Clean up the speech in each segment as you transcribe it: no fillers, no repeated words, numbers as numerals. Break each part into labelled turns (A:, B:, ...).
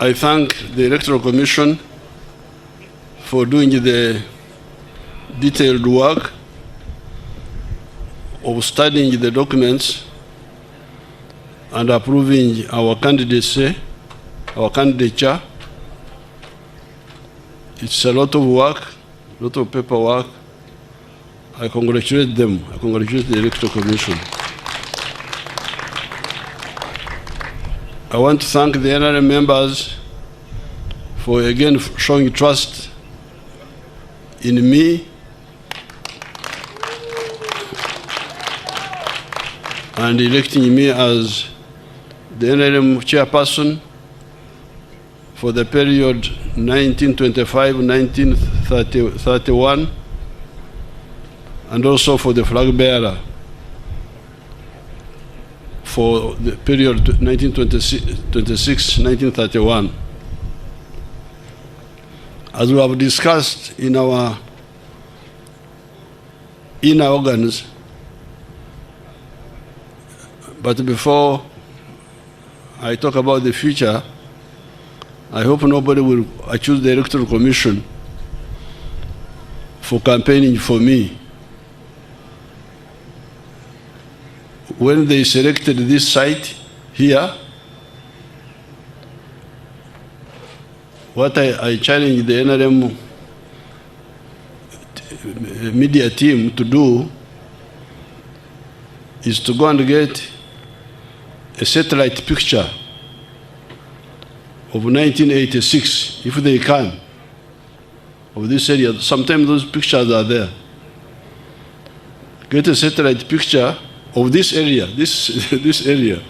A: I thank the Electoral Commission for doing the detailed work of studying the documents and approving our candidacy, our candidature. It's a lot of work, a lot of paperwork. I congratulate them. I congratulate the Electoral Commission. I want to thank the NRM members for again showing trust in me and electing me as the NRM chairperson for the period 1925-1931, and also for the flag bearer for the period 1926-1931. As we have discussed in our inner organs, but before I talk about the future, I hope nobody will accuse the Electoral Commission for campaigning for me. When they selected this site here, what I challenged the NRM media team to do is to go and get a satellite picture of 1986, if they can, of this area. Sometimes those pictures are there. Get a satellite picture of this area, this area,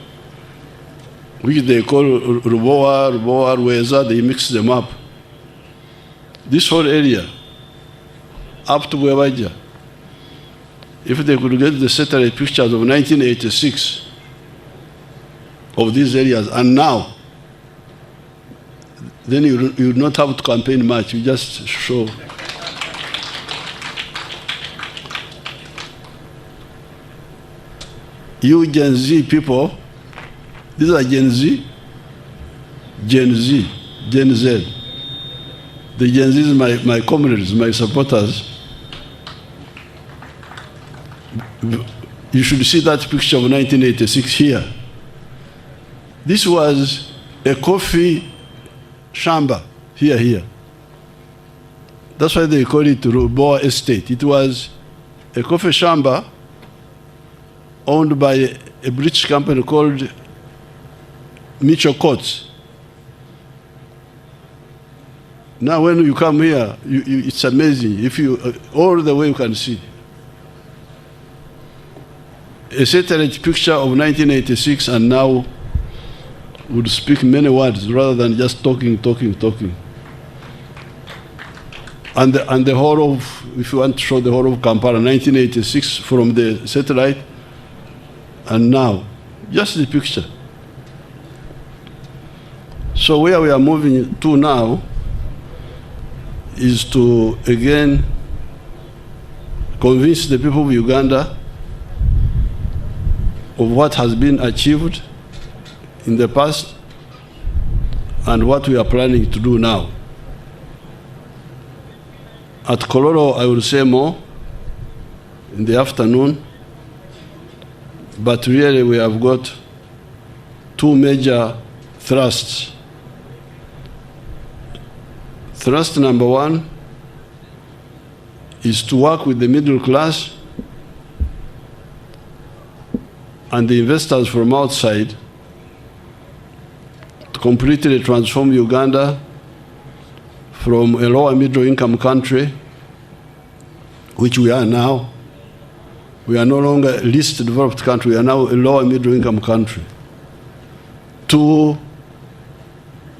A: which they call Ruboa, Ruweza, they mix them up. This whole area, up to Bwebaja. If they could get the satellite pictures of 1986 of these areas, and now, then you would not have to campaign much, you just show. You Gen Z people, these are Gen Z, Gen Z, Gen Z. The Gen Z is my comrades, my supporters. You should see that picture of 1986 here. This was a coffee shamba, here. That's why they call it Ruboa Estate. It was a coffee shamba owned by a British company called Mitchell Courts. Now when you come here, it's amazing. If you, all the way you can see. A satellite picture of 1986 and now would speak many words rather than just talking. And the whole of, if you want to show the whole of Kampala, 1986 from the satellite, and now, just the picture. So where we are moving to now is to, again, convince the people of Uganda of what has been achieved in the past and what we are planning to do now. At Kololo, I will say more in the afternoon, but really we have got two major thrusts. Thrust number one is to work with the middle class and the investors from outside to completely transform Uganda from a lower middle income country, which we are now. We are no longer a least developed country, we are now a lower middle income country, to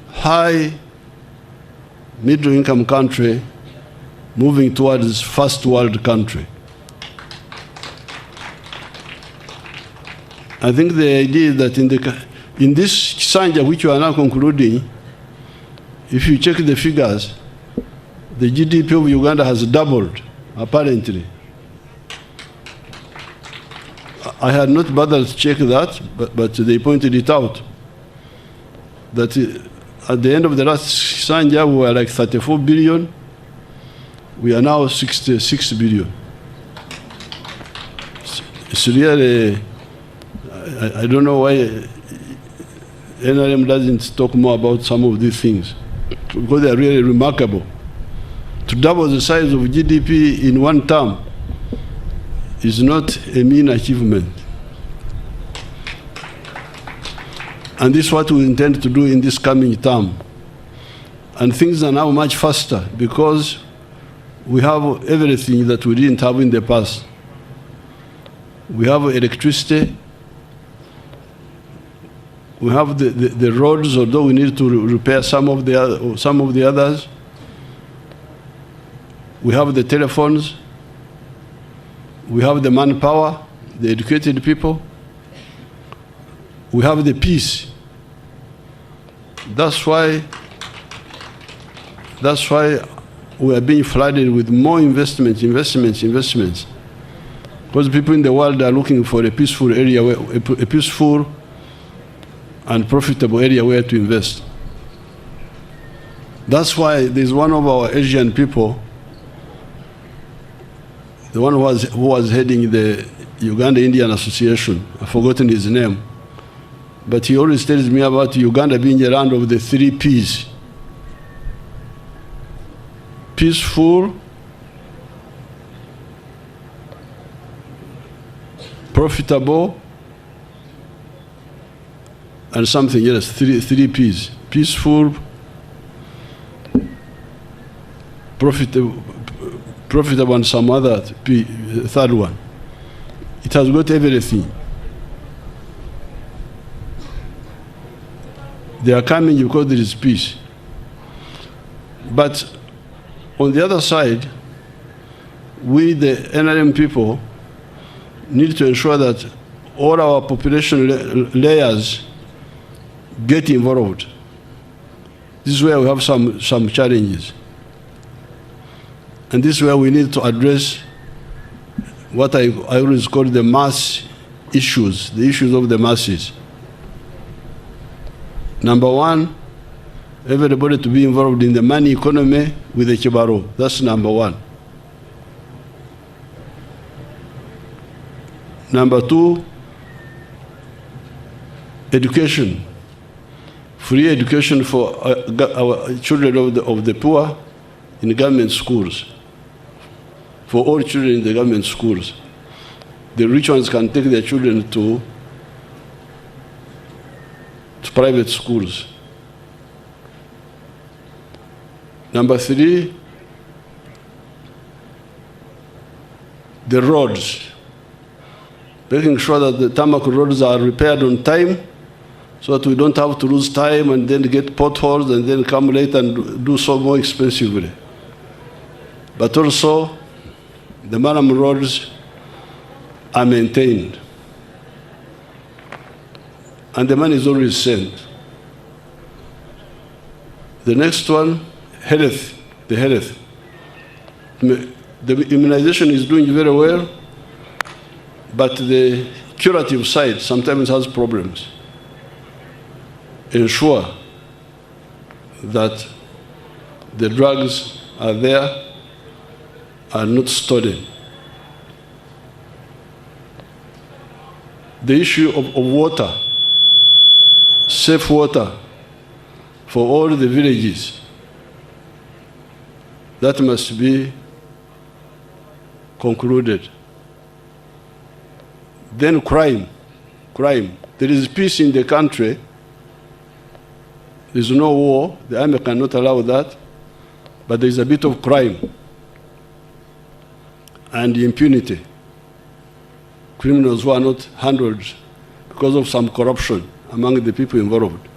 A: high middle income country moving towards first world country. I think the idea is that in this Sanja, which you are now concluding, if you check the figures, the GDP of Uganda has doubled, apparently. I had not bothered to check that, but they pointed it out. That at the end of the last Sanja, we were like 34 billion. We are now 66 billion. It's really, I don't know why NRM doesn't talk more about some of these things, because they are really remarkable. To double the size of GDP in one term is not a mean achievement. And this is what we intend to do in this coming term. And things are now much faster because we have everything that we didn't have in the past. We have electricity. We have the roads, although we need to repair some of the others. We have the telephones. We have the manpower, the educated people. We have the peace. That's why we are being flooded with more investments. Because people in the world are looking for a peaceful area, a peaceful and profitable area where to invest. That's why there's one of our Asian people, the one who was heading the Uganda Indian Association, I've forgotten his name, but he always tells me about Uganda being a land of the 3 Ps. Peaceful, profitable, and something else, 3 Ps. Peaceful, profitable, and some other third one. It has got everything. They are coming because there is peace. But on the other side, we, the NRM people, need to ensure that all our population layers get involved. This is where we have some challenges. And this is where we need to address what I always call the mass issues, the issues of the masses. Number one, everybody to be involved in the money economy with the Kibaro. That's number one. Number two, education. Free education for our children of the poor in government schools. For all children in the government schools. The rich ones can take their children to private schools. Number three, the roads. Making sure that the tarmac roads are repaired on time so that we don't have to lose time and then get potholes and then come late and do so more expensively. But also, the Maram roads are maintained. And the money is always sent. The next one, health, the health. The immunization is doing very well, but the curative side sometimes has problems. Ensure that the drugs are there, are not stolen. The issue of water, safe water for all the villages, that must be concluded. Then crime. There is peace in the country. There is no war. The army cannot allow that. But there is a bit of crime and impunity. Criminals who are not handled because of some corruption among the people involved.